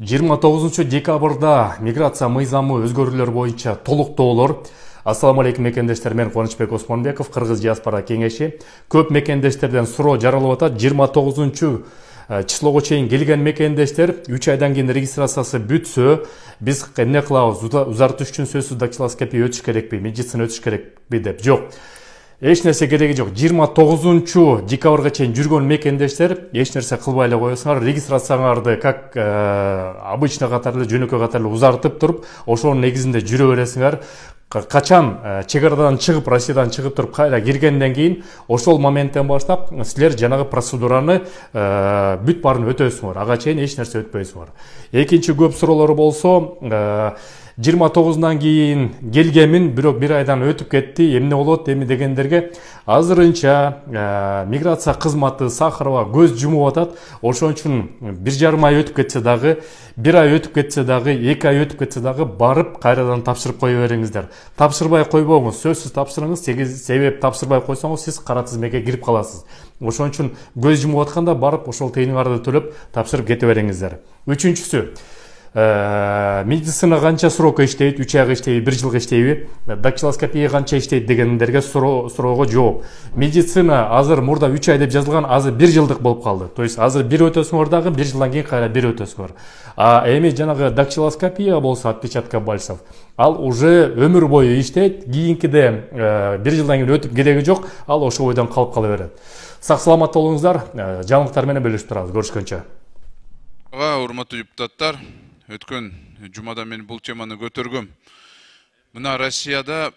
29 декабрда миграция мыйзамы өзгөрүүлөр боюнча толуктоолор. Ассаламу алейкум мекендештер, мен Кубанычбек Осмонбеков, Кыргыз диаспора кеңеши. Көп мекендештерден суроо жаралып атат. 29 числого чейин келген мекендештер 3 айдан кийин регистрациясы бүтсө, биз эмне кылабыз? Узартыш үчүн сөзсүз дактилоскопия өтүш керекпи, медицина өтүш керекпи деп. Жок. Эч нерсе кереги жок. 29 декабрга чейин жүргөн мекендештер эч нерсе кылбай эле коесуңар. Регистрацияңарды как обычно катары эле, жөнөкөй катары эле узартып туруп, ошонун негизинде жүрө бересиңер. Качан чек арадан чыгып, Россиядан чыгып туруп кайра киргенден кийин ошол моменттен баштап силер жанагы процедураны бүт баарын өтөсүңөр. Ага чейин эч нерсе өтпөйсүңөр. Экинчи көп суроолор болсо, 29-дан кийин келгемин, бирок бир айдан өтүп кетти, эмне болот эми дегендерге азырынча миграция кызматы Сахарова көз жумуп атат. Ошон үчүн 1,5 ай өтүп кетсе дагы, 1 ай өтүп кетсе дагы, 2 ай өтүп кетсе дагы барып кайрадан тапшырып кое бериңиздер. Тапшырбай койбоңуз, сөзсүз тапшырыңыз, себеп тапшырбай койсоңуз сиз кара тизмеге кирип каласыз. Ошон үчүн көз жумуп атканда барып ошол тыйыныңарды төлөп тапшырып кете бериңиздер. Үчүнчүсү, медицина канча срок иштейт, 3 айга иштейби, 1 жылга иштейби, дактилоскопия канча иштейт дегендерге суроого жооп. Медицина азыр мурда 3 ай деп жазылган, азыр 1 жылдык болуп калды. То есть азыр 1 өтөсүңөр дагы, 1 жылдан кийин кайра 1 өтөсүңөр. Эми жанагы дактилоскопия болсо, отпечатка пальцев, ал уже өмүр бою иштейт, кийинкиде 1 жылдан кийин өтүп кереги жок, ал ошол бойдон калып кала берет. Сак саламат болуңуздар, жаңылыктар менен бөлүшүп турабыз. Көрүшкөнчө. Урматтуу депутаттар, өткөн жумада мен бул теманы көтөргөм. Мына Россияда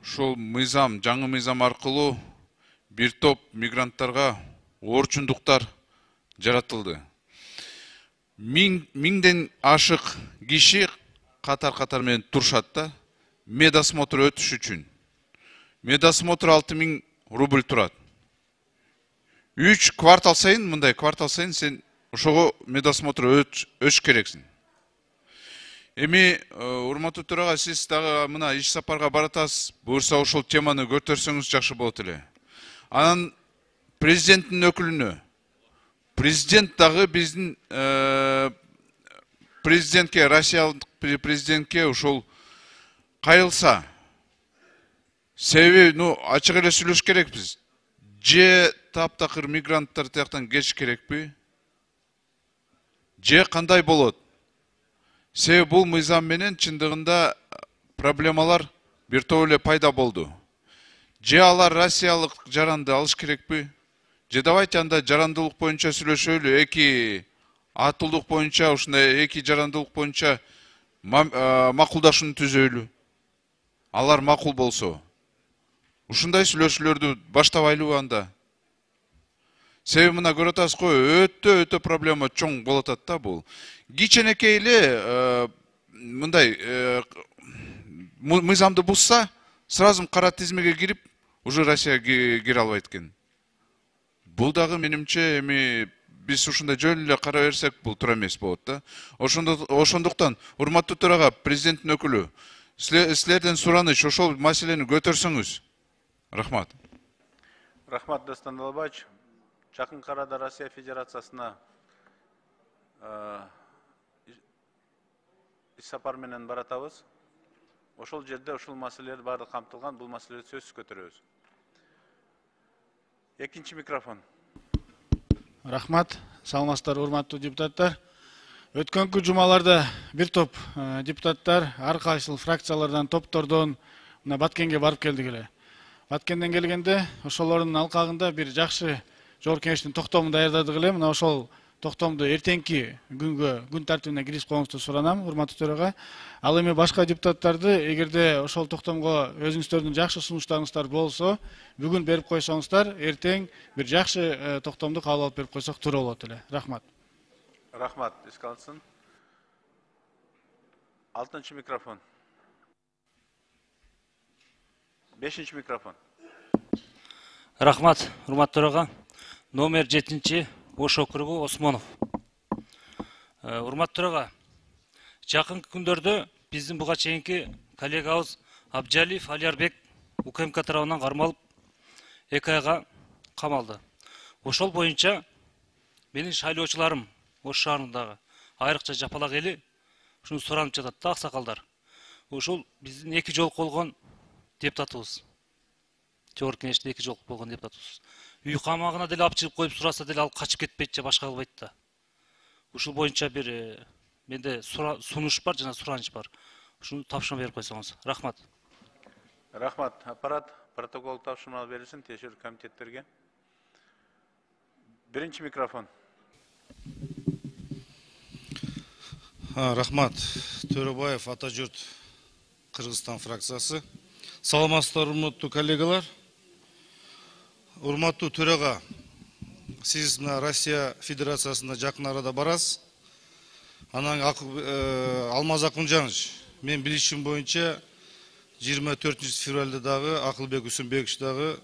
ушул мыйзам, жаңы мыйзам аркылуу бир топ мигранттарга орчундуктар жаратылды. Миңден ашык киши катар менен турушат да, медосмотр өтүш үчүн. Медосмотр 6000 рубль турат. 3 квартал сайын, мындай квартал сайын сен ошого медосмотр өтүш керексиң. Эми урматтуу төрага, сиз дагы мына иш сапарга баратасыз, буюрса ошол теманы көтөрсөңүз жакшы болот эле. Анан президенттин өкүлүнө, президент дагы биздин президентке, Россиялык президентке ошол кайрылса, себеби ачык эле сүйлөш керекпиз. Же таптакыр мигранттар тияктан кетиш керекпи? Же кандай болот? Себеби бул мыйзам менен чындыгында проблемалар бир топ эле пайда болду. Же алар Россиялык жаранды алыш керекпи? Же давайте анда жарандылык боюнча сүйлөшөлү, эки атылдык боюнча, ушундай эки жарандылык боюнча макулдашууну түзөлү. Алар макул болсо, ушундай сүйлөшүүлөрдү баштабайлыбы анда? Себеби мына көрүп атасыз го, өтө проблема чоң болуп атат да бул. Кичинекей эле мындай мыйзамды бузса, сразу кара тизмеге кирип, уже Россияга кире албайт экен. Бул дагы менимче эми биз ушундай жөн эле кара берсек, бул туура эмес болот да. Ошондуктан урматтуу төрага, президенттин өкүлү, силерден сураныч, ошол маселени көтөрсөңүз. Рахмат. Рахмат, Достан Албач. Жакын арада Россия Федерациясына иш сапар менен баратабыз. Ошол жерде ошол маселелер баары камтылган, бул маселелерди сөзсүз көтөрөбүз. Экинчи микрофон. Рахмат, саламатсыздар урматтуу депутаттар. Өткөнкү жумаларда бир топ депутаттар ар кайсыл фракциялардан, топтордон Баткенге барып келдик эле. Баткенден келгенде ошолордун алкагында бир жакшы жогорку кеңештин токтомун даярдадык эле. Мына ошол токтомду эртеңки күнгө, күн тартибине киргизип коюңузду суранам, урматтуу төрага. Ал эми башка депутаттарды, эгерде ошол токтомго өзүңүздөрдүн жакшы сунуштарыңыздар болсо, бүгүн берип койсоңуздар, эртең бир жакшы токтомду кабыл алып берип койсок туура болот эле. Рахмат. Рахмат, эске алынсын. 6-чы микрофон. 5-чы микрофон. Рахмат, урматтуу төрага. Номер 7-чи Ош округу Осмонов. Урматтуу төрага, жакынкы күндөрдө биздин буга чейинки коллегабыз Абжалиев Алиарбек УКМК тарабынан кармалып 2 айга камалды. Ошол боюнча менин шайлоочуларым Ош шаарындагы айрыкча жапалак эли ушуну суранып жатат да аксакалдар. Ушул биздин 2 жолку болгон депутатыбыз. Жогорку кеңеште 2 жолку болгон депутатыбыз. Үй камагына деле алып чыгып коюп сураса деле алып качып кетпейт же башка кылбайт да. Ушул боюнча бир менде сунуш бар жана сураныч бар. Ушуну тапшырма берип койсоңуз. Рахмат. Рахмат. Аппарат протокол тапшырма берилсин тиешелүү комитеттерге. Биринчи микрофон. Рахмат. Төрөбаев Атажурт, Кыргызстан фракциясы. Саламатсыздар, урматтуу коллегалар. Урматтуу төрага, сиз мына Россия Федерациясына жакын арада барасыз. Анан Алмаз Акунжанович, мен билишим боюнча 24 февралда дагы Акылбек Үсүнбекович дагы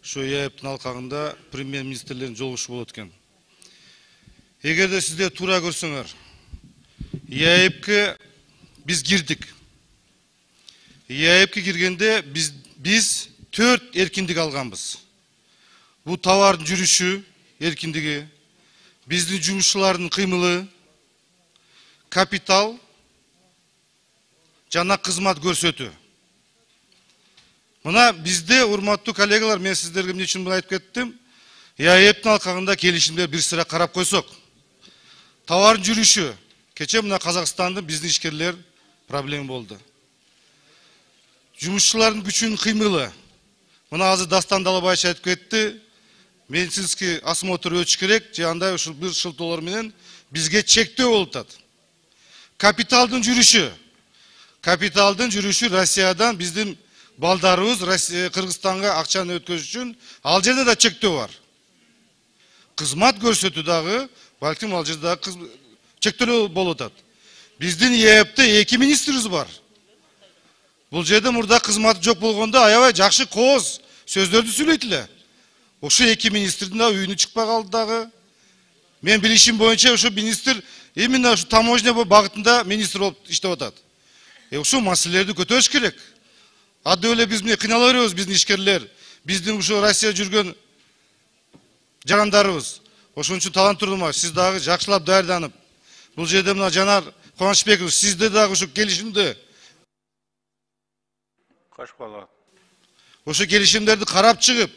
ошо ЕАЭБтин алкагында премьер-министрлердин жолугушу болот экен. Эгерде сиздер туура көрсөңөр, ЕАЭБке биз кирдик. ЕАЭБке киргенде биз 4 эркиндик алганбыз. Бул товардын жүрүшү эркиндиги, биздин жумушчулардын кыймылы, капитал жана кызмат көрсөтүү. Мына бизде, урматтуу коллегалар, мен сиздерге эмне үчүн муну айтып кеттим? ЕАЭБтин алкагында келишимдер бир сыра карап койсок. Товардын жүрүшү, кече мына Казакстандын биздин ишкерлер проблема болду. Жумушчулардын күчүнүн кыймылы. Мына азыр Дастан Далабаевич айтып кетти. Медицинский осмотр өтүш керек, же андай ушул бир шылтоолор менен бизге чектөө болуп атат. Капиталдын жүрүшү. Капиталдын жүрүшү Россиядан биздин балдарыбыз Кыргызстанга акчаны өткөзүш үчүн ал жерде да чектөө бар. Кызмат көрсөтүү дагы, балким ал жерде дагы чектөө болуп атат. Биздин ЕАЭБте 2 министрибиз бар. Бул жерде мурда кызматы жок болгондо аябай жакшы кооз сөздөрдү сүйлөйт эле. Ошо 2 министрдин да үйүнө чыкпай калды дагы. Мен билишим боюнча ошо министр именно ошо таможня багытында министр болуп иштеп атат. Ошо маселелерди көтөрүш керек. Ады эле биз эмне кыйналып беребиз, биздин ишкерлер, биздин ошо Россия жүргөн жарандарыбыз. Ошон үчүн талантырдыма сиз дагы жакшылап даярданып, бул жерде мына Жанар Кубанычбеков, сизде дагы ошо келишимди ошо келишимдерди карап чыгып,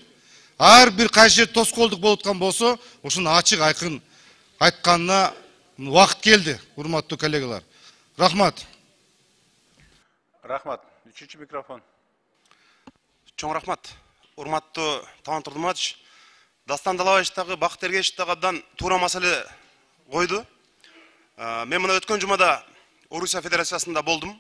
ар бир кайсы жер тоскоолдук болуп аткан болсо, ошону ачык айкын айтканына убакыт келди, урматтуу коллегалар. Рахмат. Рахмат. Үчүнчү микрофон. Чоң рахмат. Урматтуу Талант Турдуматович, Дастан Далабаевич дагы, Бакыт Эргешев дагы абдан туура маселе койду. Мен мына өткөн жумада Орусия Федерациясында болдум.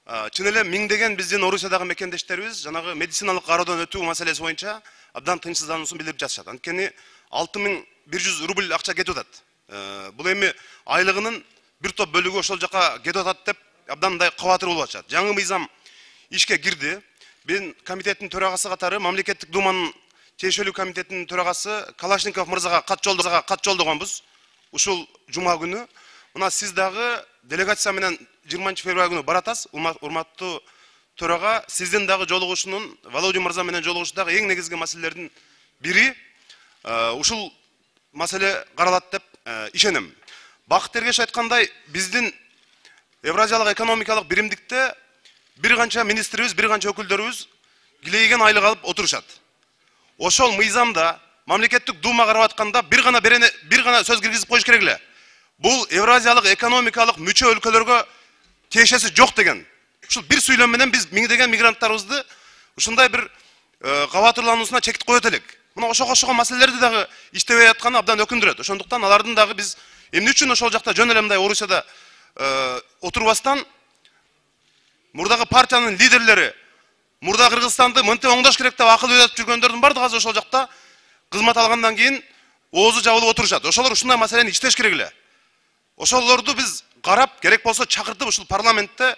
Чын эле миңдеген биздин Орусиядагы мекендештерибиз жанагы медициналык кароодон өтүү маселеси боюнча абдан тынчсыздануусун билдирип жатышат. Анткени 6100 рубль акча кетип атат. Бул эми айлыгынын бир топ бөлүгү ошол жака кетип атат деп абдан мындай кабатыр болуп атышат. Жаңы мыйзам ишке кирди. Мен комитеттин төрагасы катары Мамлекеттик Думанын тиешелүү комитетинин төрагасы Калашников мырзага кат жолдогонбуз. Ушул жума күнү. Мына сиз дагы делегация менен 20 февраль күнү баратасыз. Урматтуу төрага, сиздин дагы жолугушунун, Володя мырза менен жолугушу дагы эң негизги маселелердин бири. Ушул маселе каралат деп ишенем. Бакыт Эргешев айткандай, биздин Евразиялык экономикалык биримдикте бир канча министрибиз, бир канча өкүлдөрүбүз килейген айлык алып отурушат. Ошол мыйзамда Мамлекеттик Дума карап атканда бир гана сөз киргизип коюш керек эле. Бул Евразиялык экономикалык мүчө өлкөлөргө тиешеси жок деген. Ушул бир сүйлөм менен биз миңдеген мигранттарыбызды ушундай бир кабатырлануусуна чек коет элек. Мына ошого окшогон маселелерди дагы иштебей атканы абдан өкүндүрөт. Ошондуктан алардын дагы биз эмне үчүн ошол жакта жөн эле мындай Орусияда отурбастан мурдагы партиянын лидерлери мурда Кыргызстанды мынтип оңдош керек деп акыл үйрөтүп жүргөндөрдүн бардыгы азыр ошол жакта кызмат алгандан кийин оозу жабылып отурушат. Ошолор ушундай маселени иштеш керек эле. Ошолорду биз карап, керек болсо чакыртып ушул парламентте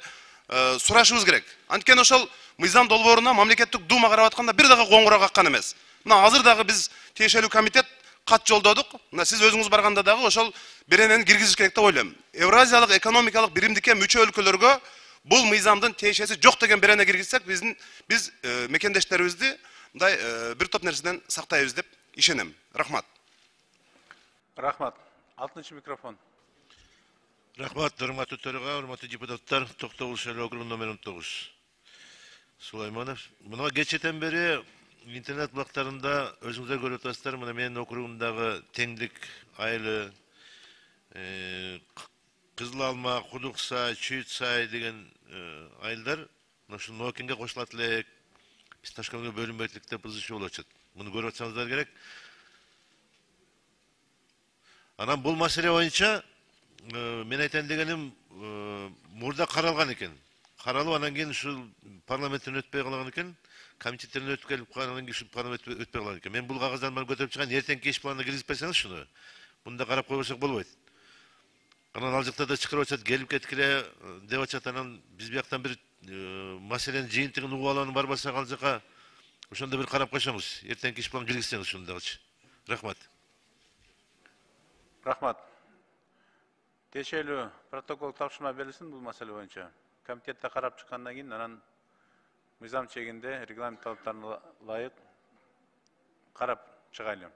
сурашыбыз керек. Анткени ошол мыйзам долбооруна Мамлекеттик Дума карап атканда бир дагы коңгуроо каккан эмес. Мына азыр дагы биз тиешелүү комитет кат жолдодук. Мына сиз өзүңүз барганда дагы ошол беренени киргизиш керек деп ойлойм. Евразиялык экономикалык биримдикке мүчө өлкөлөргө бул мыйзамдын тиешеси жок деген берене киргизсек, биз мекендештерибизди мындай бир топ нерседен сактайбыз деп ишенем. Рахмат. Рахмат. 6-микрофон. Рахмат, урматтуу төраға, урматтуу депутаттар, Токтогул шайлоо округунун номер 19. Сулайманов. Мына кечеден бери интернет булактарында өзүңүздөр көрүп атасыздар, мына менин округумдагы теңдик айылы, Кызыл Алма, Кудук Сай, Чүйүт Сай деген айылдар, ушул Нокинге кошулат элек, биз Ташкентке бөлүнбөйт элек деп ызычуу болуп атат. Муну көрүп атсаңыздар керек. Анан бул маселе боюнча мен айтайын дегеним мурда каралган экен. Каралып анан кийин ушул парламенттен өтпөй калган экен. Комитеттерден өтүп келип калган кийин ушул парламент өтпөй калган экен. Мен бул кагаздарды көтөрүп чыгайын, эртеңки иш планына киргизип берсеңиз шуну. Мында карап койбосок болбойт. Анан ал жакта да чакырып атат, келип кеткиле деп атат. Анан биз бияктан бир маселенин жыйынтыгын угуп алып барбасак ал жака ошондо бир карап койсоңуз, эртеңки иш планына киргизсеңиз шуну дагычы. Рахмат. Рахмат. Тиешелүү протокол тапшырма берилсин бул маселе боюнча. Комитетте карап чыккандан кийин анан мыйзам чегинде регламент талаптарына ылайык карап чыгайлы.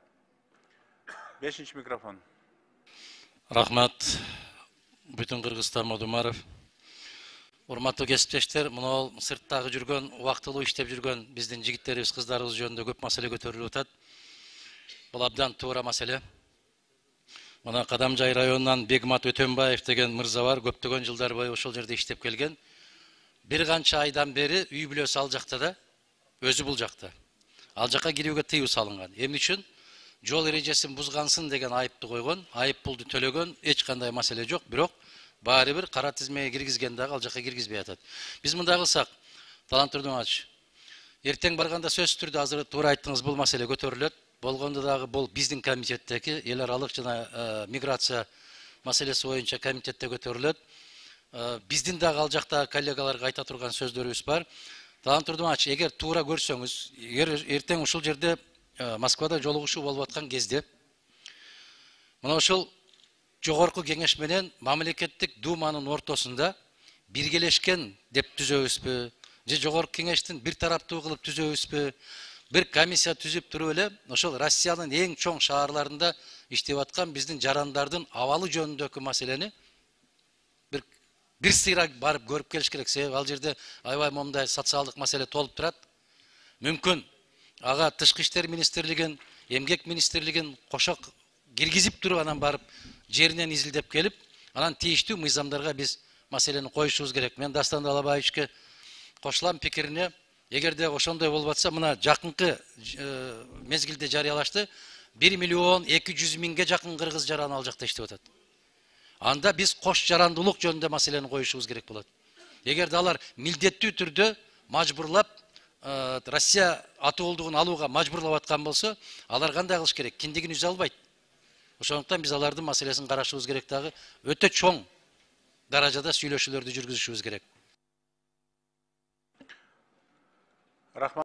5-нчи микрофон. Рахмат. Бүтүн Кыргызстан Модумаров. Урматтуу кесиптештер, мына сырттагы жүргөн, убактылуу иштеп жүргөн биздин жигиттерибиз, кыздарыбыз жөнүндө көп маселе көтөрүлүп атат. Бул абдан туура маселе. Мына Кадамжай районунан Бегмат Өтөнбаев деген мырза бар, көптөгөн жылдар бою ошол жерде иштеп келген. Бир канча айдан бери үй бүлөсү ал жакта да, өзү бул жакта. Ал жака кирүүгө тыюу салынган. Эмне үчүн? Жол эрежесин бузгансын деген айыпты койгон, айып пулду төлөгөн, эч кандай маселе жок, бирок баары бир кара тизмеге киргизген дагы ал жака киргизбей атат. Биз мындай кылсак, Талант Турдумович, эртең барганда сөзсүз түрдө азыр туура айттыңыз, бул маселе көтөрүлөт. Болгондо дагы бул биздин комитеттеги эл аралык жана миграция маселеси боюнча комитетте көтөрүлөт. Биздин дагы ал жакта коллегаларга айта турган сөздөрүбүз бар. Талант Турдумович, эгер туура көрсөңүз, эртең ушул жерде Москвада жолугушуу болуп аткан кезде мына ошол жогорку кеңеш менен мамлекеттик думанын ортосунда биргелешкен деп түзөбүзбү? Же жогорку кеңештин бир тараптуу кылып түзөбүзбү? Бир комиссия түзүп туруп эле ошол Россиянын эң чоң шаарларында иштеп аткан биздин жарандардын абалы жөнүндөгү маселени бир сыйра барып көрүп келиш керек. Себеби ал жерде аябай момундай социалдык маселе толуп турат. Мүмкүн ага Тышкы иштер министрлигин, Эмгек министрлигин кошо киргизип туруп анан барып жеринен изилдеп келип, анан тийиштүү мыйзамдарга биз маселени коюшубуз керек. Мен Дастан Далабаевичке кошулам пикирине. Эгерде ошондой болуп атса, мына жакынкы мезгилде жарыялашты 1.200.000 жакын кыргыз жараны ал жакта иштеп атат. Анда биз кош жарандуулук жөнүндө маселени коюшубуз керек болот. Эгерде алар милдеттүү түрдө мажбурлап Россия атуулдугун алууга мажбурлап аткан болсо, алар кандай кылыш керек? Киндигин үзө албайт. Ошондуктан биз алардын маселесин карашыбыз керек дагы, өтө чоң даражада сүйлөшүүлөрдү жүргүзүшүбүз керек. Рахмат.